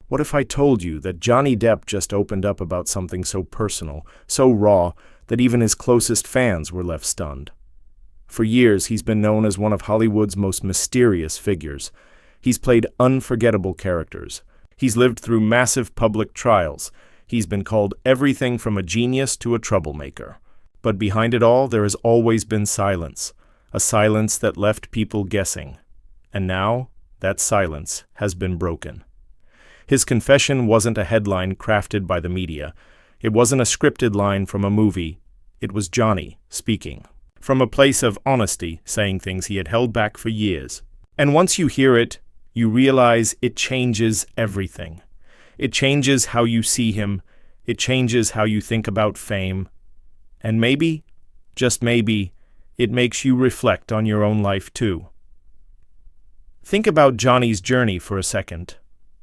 What if I told you that Johnny Depp just opened up about something so personal, so raw, that even his closest fans were left stunned? For years, he's been known as one of Hollywood's most mysterious figures. He's played unforgettable characters. He's lived through massive public trials. He's been called everything from a genius to a troublemaker. But behind it all, there has always been silence, a silence that left people guessing. And now, that silence has been broken. His confession wasn't a headline crafted by the media. It wasn't a scripted line from a movie. It was Johnny speaking, from a place of honesty, saying things he had held back for years. And once you hear it, you realize it changes everything. It changes how you see him. It changes how you think about fame. And maybe, just maybe, it makes you reflect on your own life too. Think about Johnny's journey for a second.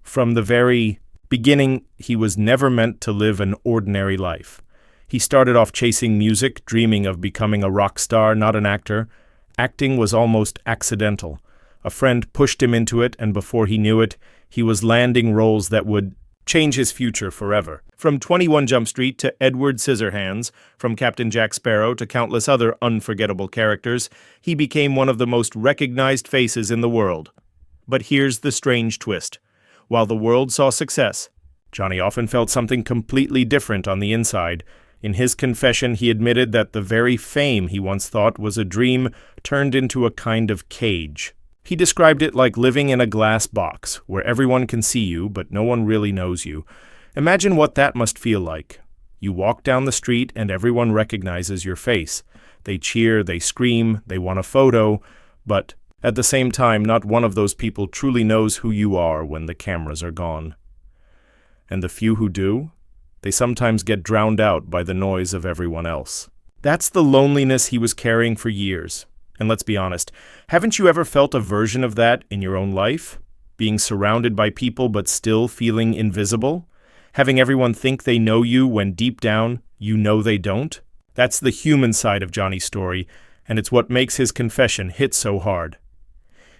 From the very beginning, he was never meant to live an ordinary life. He started off chasing music, dreaming of becoming a rock star, not an actor. Acting was almost accidental. A friend pushed him into it, and before he knew it, he was landing roles that would change his future forever. From 21 Jump Street to Edward Scissorhands, from Captain Jack Sparrow to countless other unforgettable characters, he became one of the most recognized faces in the world. But here's the strange twist. While the world saw success, Johnny often felt something completely different on the inside. In his confession, he admitted that the very fame he once thought was a dream turned into a kind of cage. He described it like living in a glass box, where everyone can see you, but no one really knows you. Imagine what that must feel like. You walk down the street and everyone recognizes your face. They cheer, they scream, they want a photo, but at the same time, not one of those people truly knows who you are when the cameras are gone. And the few who do, they sometimes get drowned out by the noise of everyone else. That's the loneliness he was carrying for years. And let's be honest, haven't you ever felt a version of that in your own life? Being surrounded by people but still feeling invisible? Having everyone think they know you when deep down you know they don't? That's the human side of Johnny's story, and it's what makes his confession hit so hard.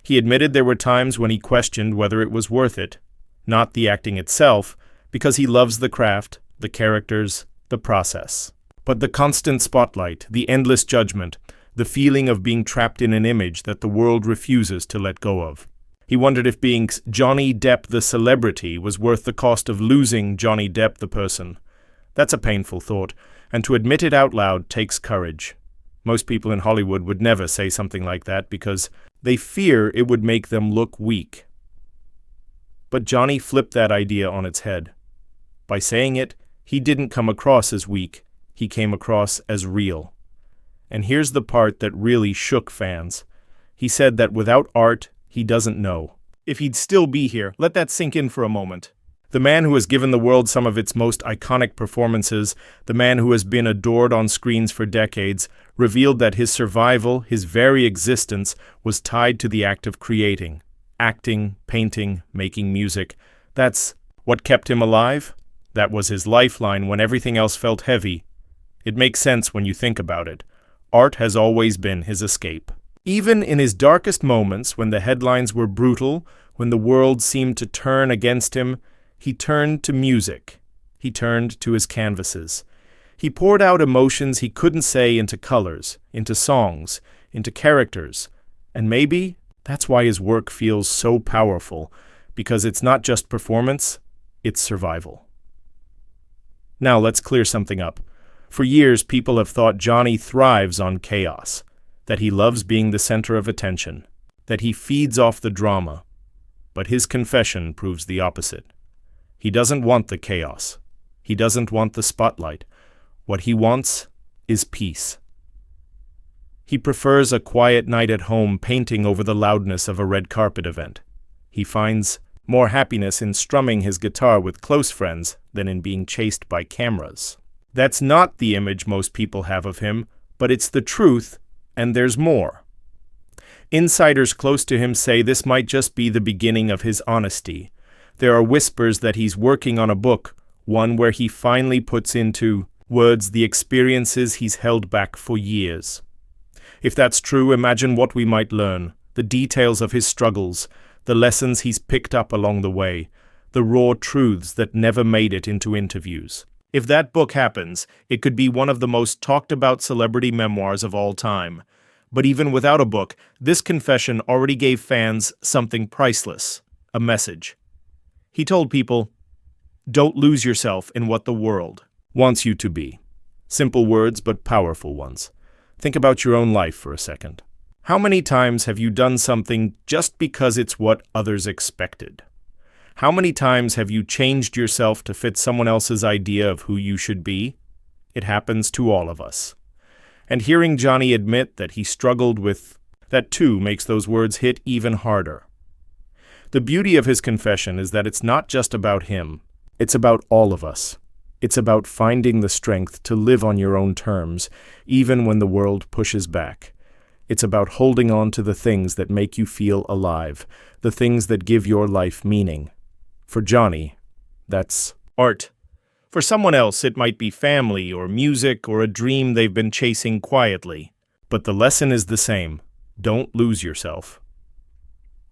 He admitted there were times when he questioned whether it was worth it, not the acting itself, because he loves the craft, the characters, the process. But the constant spotlight, the endless judgment, the feeling of being trapped in an image that the world refuses to let go of. He wondered if being Johnny Depp the celebrity was worth the cost of losing Johnny Depp the person. That's a painful thought, and to admit it out loud takes courage. Most people in Hollywood would never say something like that because they fear it would make them look weak. But Johnny flipped that idea on its head. By saying it, he didn't come across as weak, he came across as real. And here's the part that really shook fans. He said that without art, he doesn't know if he'd still be here. Let that sink in for a moment. The man who has given the world some of its most iconic performances, the man who has been adored on screens for decades, revealed that his survival, his very existence, was tied to the act of creating. Acting, painting, making music. That's what kept him alive. That was his lifeline when everything else felt heavy. It makes sense when you think about it. Art has always been his escape. Even in his darkest moments, when the headlines were brutal, when the world seemed to turn against him, he turned to music. He turned to his canvases. He poured out emotions he couldn't say into colors, into songs, into characters. And maybe that's why his work feels so powerful, because it's not just performance, it's survival. Now let's clear something up. For years, people have thought Johnny thrives on chaos, that he loves being the center of attention, that he feeds off the drama. But his confession proves the opposite. He doesn't want the chaos. He doesn't want the spotlight. What he wants is peace. He prefers a quiet night at home painting over the loudness of a red carpet event. He finds more happiness in strumming his guitar with close friends than in being chased by cameras. That's not the image most people have of him, but it's the truth, and there's more. Insiders close to him say this might just be the beginning of his honesty. There are whispers that he's working on a book, one where he finally puts into words the experiences he's held back for years. If that's true, imagine what we might learn, the details of his struggles, the lessons he's picked up along the way, the raw truths that never made it into interviews. If that book happens, it could be one of the most talked about celebrity memoirs of all time. But even without a book, this confession already gave fans something priceless, a message. He told people, "Don't lose yourself in what the world wants you to be." Simple words, but powerful ones. Think about your own life for a second. How many times have you done something just because it's what others expected? How many times have you changed yourself to fit someone else's idea of who you should be? It happens to all of us. And hearing Johnny admit that he struggled with that too makes those words hit even harder. The beauty of his confession is that it's not just about him. It's about all of us. It's about finding the strength to live on your own terms, even when the world pushes back. It's about holding on to the things that make you feel alive, the things that give your life meaning. For Johnny, that's art. For someone else, it might be family or music or a dream they've been chasing quietly. But the lesson is the same. Don't lose yourself.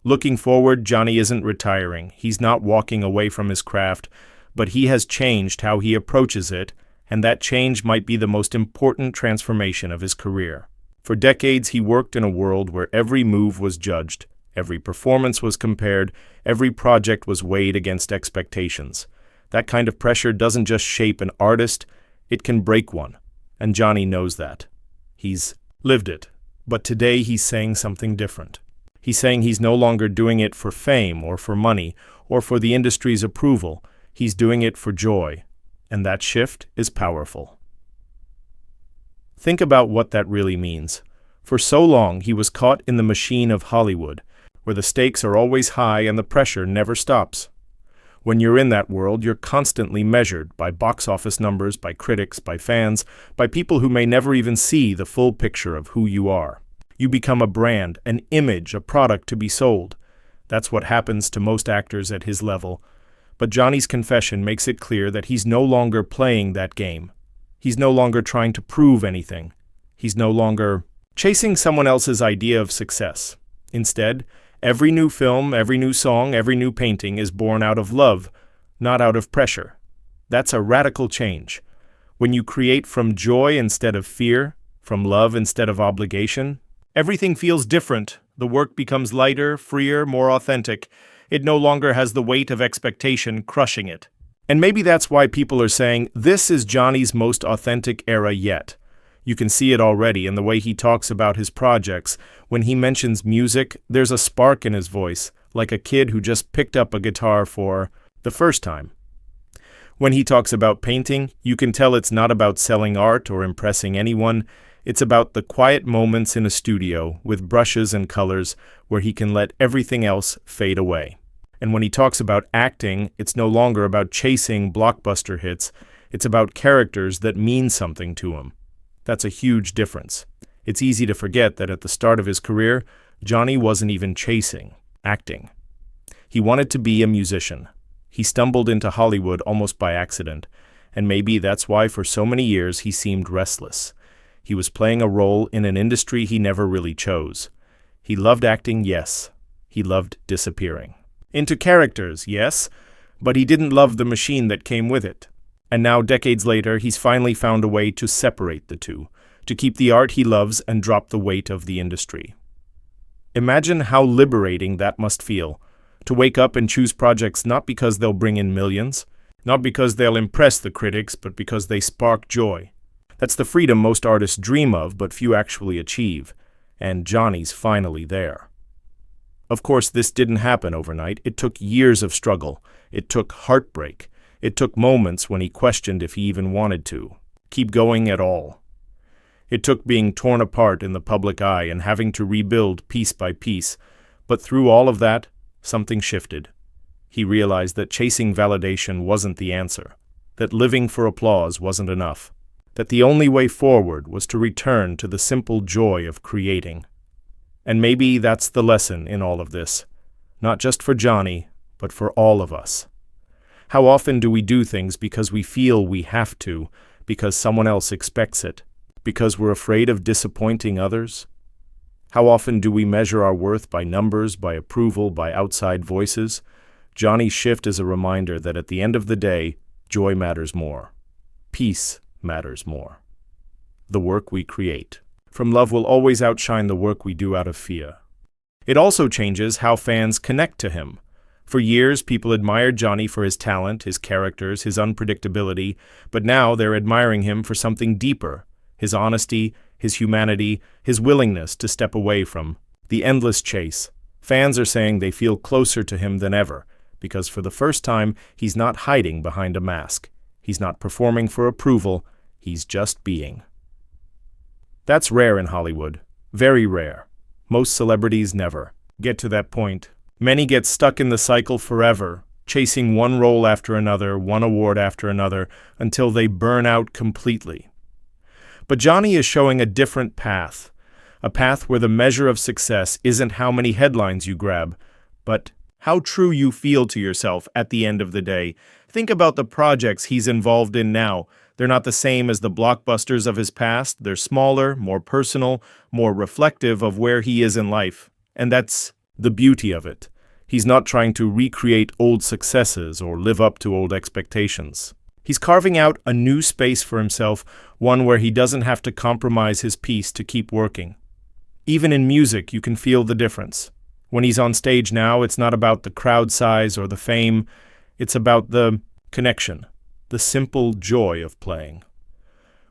Looking forward, Johnny isn't retiring. He's not walking away from his craft, but he has changed how he approaches it, and that change might be the most important transformation of his career. For decades, he worked in a world where every move was judged, every performance was compared, every project was weighed against expectations. That kind of pressure doesn't just shape an artist, it can break one, and Johnny knows that. He's lived it, but today he's saying something different. He's saying he's no longer doing it for fame or for money or for the industry's approval. He's doing it for joy, and that shift is powerful. Think about what that really means. For so long, he was caught in the machine of Hollywood, where the stakes are always high and the pressure never stops. When you're in that world, you're constantly measured by box office numbers, by critics, by fans, by people who may never even see the full picture of who you are. You become a brand, an image, a product to be sold. That's what happens to most actors at his level. But Johnny's confession makes it clear that he's no longer playing that game. He's no longer trying to prove anything. He's no longer chasing someone else's idea of success. Instead, every new film, every new song, every new painting is born out of love, not out of pressure. That's a radical change. When you create from joy instead of fear, from love instead of obligation, everything feels different. The work becomes lighter, freer, more authentic. It no longer has the weight of expectation crushing it. And maybe that's why people are saying, this is Johnny's most authentic era yet. You can see it already in the way he talks about his projects. When he mentions music, there's a spark in his voice, like a kid who just picked up a guitar for the first time. When he talks about painting, you can tell it's not about selling art or impressing anyone. It's about the quiet moments in a studio with brushes and colors where he can let everything else fade away. And when he talks about acting, it's no longer about chasing blockbuster hits. It's about characters that mean something to him. That's a huge difference. It's easy to forget that at the start of his career, Johnny wasn't even chasing acting. He wanted to be a musician. He stumbled into Hollywood almost by accident, and maybe that's why for so many years he seemed restless. He was playing a role in an industry he never really chose. He loved acting, yes. He loved disappearing. Into characters, yes, but he didn't love the machine that came with it. And now, decades later, he's finally found a way to separate the two, to keep the art he loves and drop the weight of the industry. Imagine how liberating that must feel, to wake up and choose projects not because they'll bring in millions, not because they'll impress the critics, but because they spark joy. That's the freedom most artists dream of, but few actually achieve. And Johnny's finally there. Of course, this didn't happen overnight. It took years of struggle. It took heartbreak. It took moments when he questioned if he even wanted to keep going at all. It took being torn apart in the public eye and having to rebuild piece by piece. But through all of that, something shifted. He realized that chasing validation wasn't the answer, that living for applause wasn't enough, that the only way forward was to return to the simple joy of creating. And maybe that's the lesson in all of this, not just for Johnny, but for all of us. How often do we do things because we feel we have to, because someone else expects it, because we're afraid of disappointing others? How often do we measure our worth by numbers, by approval, by outside voices? Johnny's shift is a reminder that at the end of the day, joy matters more. Peace matters more. The work we create from love will always outshine the work we do out of fear. It also changes how fans connect to him. For years, people admired Johnny for his talent, his characters, his unpredictability, but now they're admiring him for something deeper: his honesty, his humanity, his willingness to step away from the endless chase. Fans are saying they feel closer to him than ever, because for the first time, he's not hiding behind a mask. He's not performing for approval, he's just being. That's rare in Hollywood. Very rare. Most celebrities never get to that point. Many get stuck in the cycle forever, chasing one role after another, one award after another, until they burn out completely. But Johnny is showing a different path. A path where the measure of success isn't how many headlines you grab, but how true you feel to yourself at the end of the day. Think about the projects he's involved in now. They're not the same as the blockbusters of his past. They're smaller, more personal, more reflective of where he is in life. And that's the beauty of it. He's not trying to recreate old successes or live up to old expectations. He's carving out a new space for himself, one where he doesn't have to compromise his peace to keep working. Even in music, you can feel the difference. When he's on stage now, it's not about the crowd size or the fame. It's about the connection, the simple joy of playing.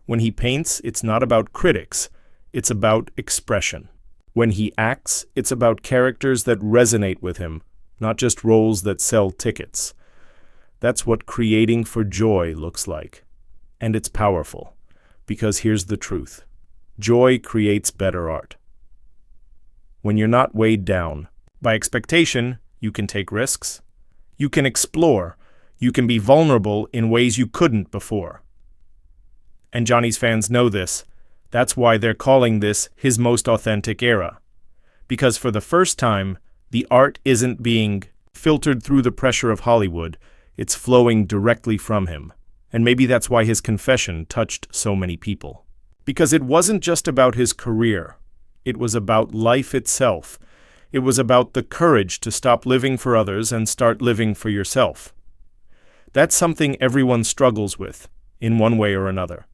When he paints, it's not about critics. It's about expression. When he acts, it's about characters that resonate with him, not just roles that sell tickets. That's what creating for joy looks like. And it's powerful, because here's the truth. Joy creates better art. When you're not weighed down by expectation, you can take risks. You can explore. You can be vulnerable in ways you couldn't before. And Johnny's fans know this. That's why they're calling this his most authentic era. Because for the first time, the art isn't being filtered through the pressure of Hollywood. It's flowing directly from him. And maybe that's why his confession touched so many people. Because it wasn't just about his career. It was about life itself. It was about the courage to stop living for others and start living for yourself. That's something everyone struggles with, in one way or another.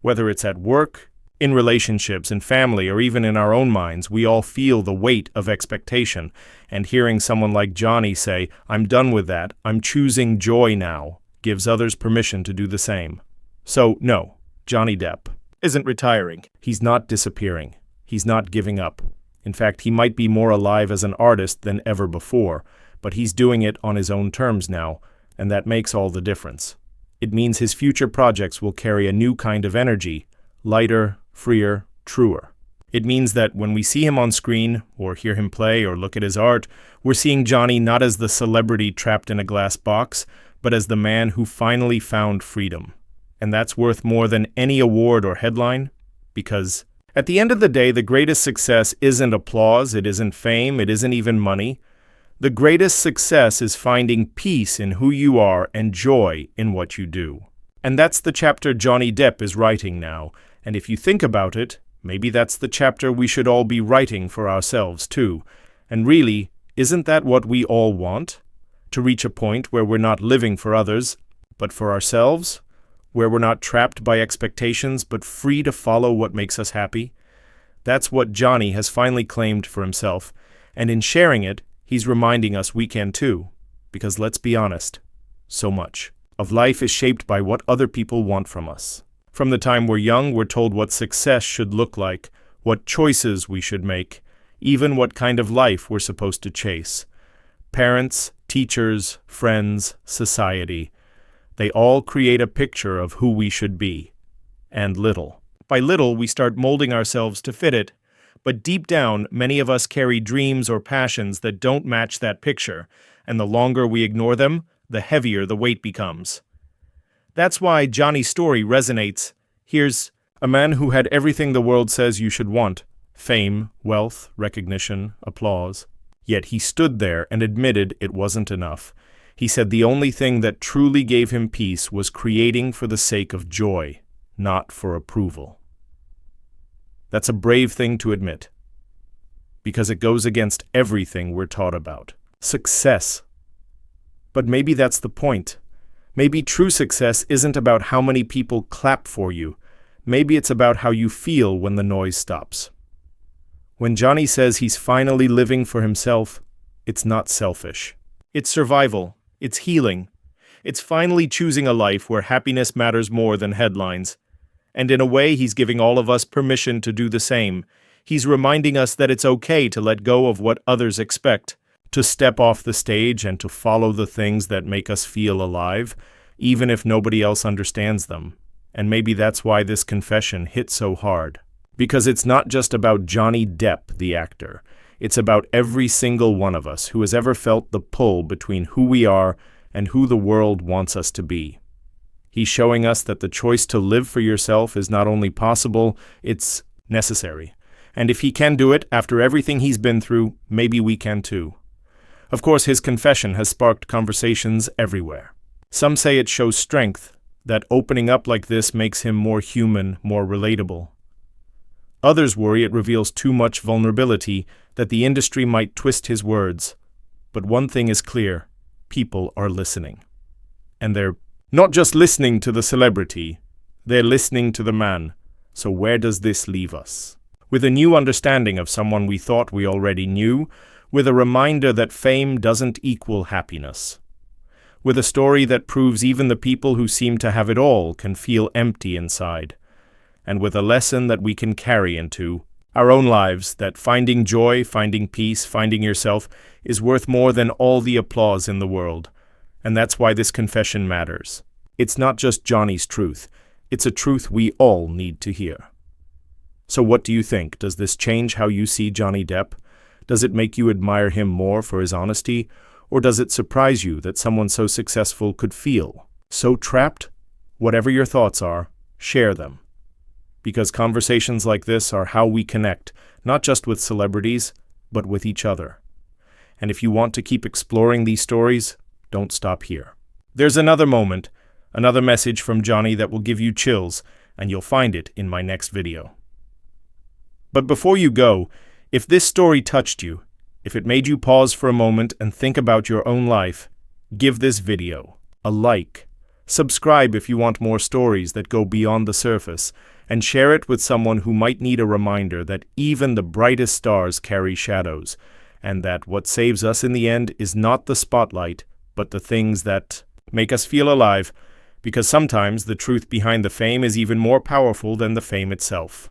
Whether it's at work, in relationships, in family, or even in our own minds, we all feel the weight of expectation. And hearing someone like Johnny say, "I'm done with that, I'm choosing joy now," gives others permission to do the same. So, no, Johnny Depp isn't retiring. He's not disappearing. He's not giving up. In fact, he might be more alive as an artist than ever before, but he's doing it on his own terms now, and that makes all the difference. It means his future projects will carry a new kind of energy, lighter, freer, truer. It means that when we see him on screen, or hear him play, or look at his art, we're seeing Johnny not as the celebrity trapped in a glass box, but as the man who finally found freedom. And that's worth more than any award or headline, because at the end of the day, the greatest success isn't applause, it isn't fame, it isn't even money. The greatest success is finding peace in who you are and joy in what you do. And that's the chapter Johnny Depp is writing now. And if you think about it, maybe that's the chapter we should all be writing for ourselves too. And really, isn't that what we all want? To reach a point where we're not living for others, but for ourselves? Where we're not trapped by expectations, but free to follow what makes us happy? That's what Johnny has finally claimed for himself. And in sharing it, he's reminding us we can too. Because let's be honest, so much of life is shaped by what other people want from us. From the time we're young, we're told what success should look like, what choices we should make, even what kind of life we're supposed to chase. Parents, teachers, friends, society, they all create a picture of who we should be. And little by little, we start molding ourselves to fit it. But deep down, many of us carry dreams or passions that don't match that picture, and the longer we ignore them, the heavier the weight becomes. That's why Johnny's story resonates. Here's a man who had everything the world says you should want: fame, wealth, recognition, applause. Yet he stood there and admitted it wasn't enough. He said the only thing that truly gave him peace was creating for the sake of joy, not for approval. That's a brave thing to admit, because it goes against everything we're taught about success. But maybe that's the point. Maybe true success isn't about how many people clap for you. Maybe it's about how you feel when the noise stops. When Johnny says he's finally living for himself, it's not selfish. It's survival. It's healing. It's finally choosing a life where happiness matters more than headlines. And in a way, he's giving all of us permission to do the same. He's reminding us that it's okay to let go of what others expect, to step off the stage and to follow the things that make us feel alive, even if nobody else understands them. And maybe that's why this confession hit so hard. Because it's not just about Johnny Depp, the actor. It's about every single one of us who has ever felt the pull between who we are and who the world wants us to be. He's showing us that the choice to live for yourself is not only possible, it's necessary. And if he can do it after everything he's been through, maybe we can too. Of course, his confession has sparked conversations everywhere. Some say it shows strength, that opening up like this makes him more human, more relatable. Others worry it reveals too much vulnerability, that the industry might twist his words. But one thing is clear, people are listening. And they're not just listening to the celebrity, they're listening to the man. So where does this leave us? With a new understanding of someone we thought we already knew, with a reminder that fame doesn't equal happiness. With a story that proves even the people who seem to have it all can feel empty inside. And with a lesson that we can carry into our own lives, that finding joy, finding peace, finding yourself is worth more than all the applause in the world. And that's why this confession matters. It's not just Johnny's truth. It's a truth we all need to hear. So what do you think? Does this change how you see Johnny Depp? Does it make you admire him more for his honesty? Or does it surprise you that someone so successful could feel so trapped? Whatever your thoughts are, share them. Because conversations like this are how we connect, not just with celebrities, but with each other. And if you want to keep exploring these stories, don't stop here. There's another moment, another message from Johnny that will give you chills, and you'll find it in my next video. But before you go, if this story touched you, if it made you pause for a moment and think about your own life, give this video a like. Subscribe if you want more stories that go beyond the surface, and share it with someone who might need a reminder that even the brightest stars carry shadows, and that what saves us in the end is not the spotlight, but the things that make us feel alive, because sometimes the truth behind the fame is even more powerful than the fame itself.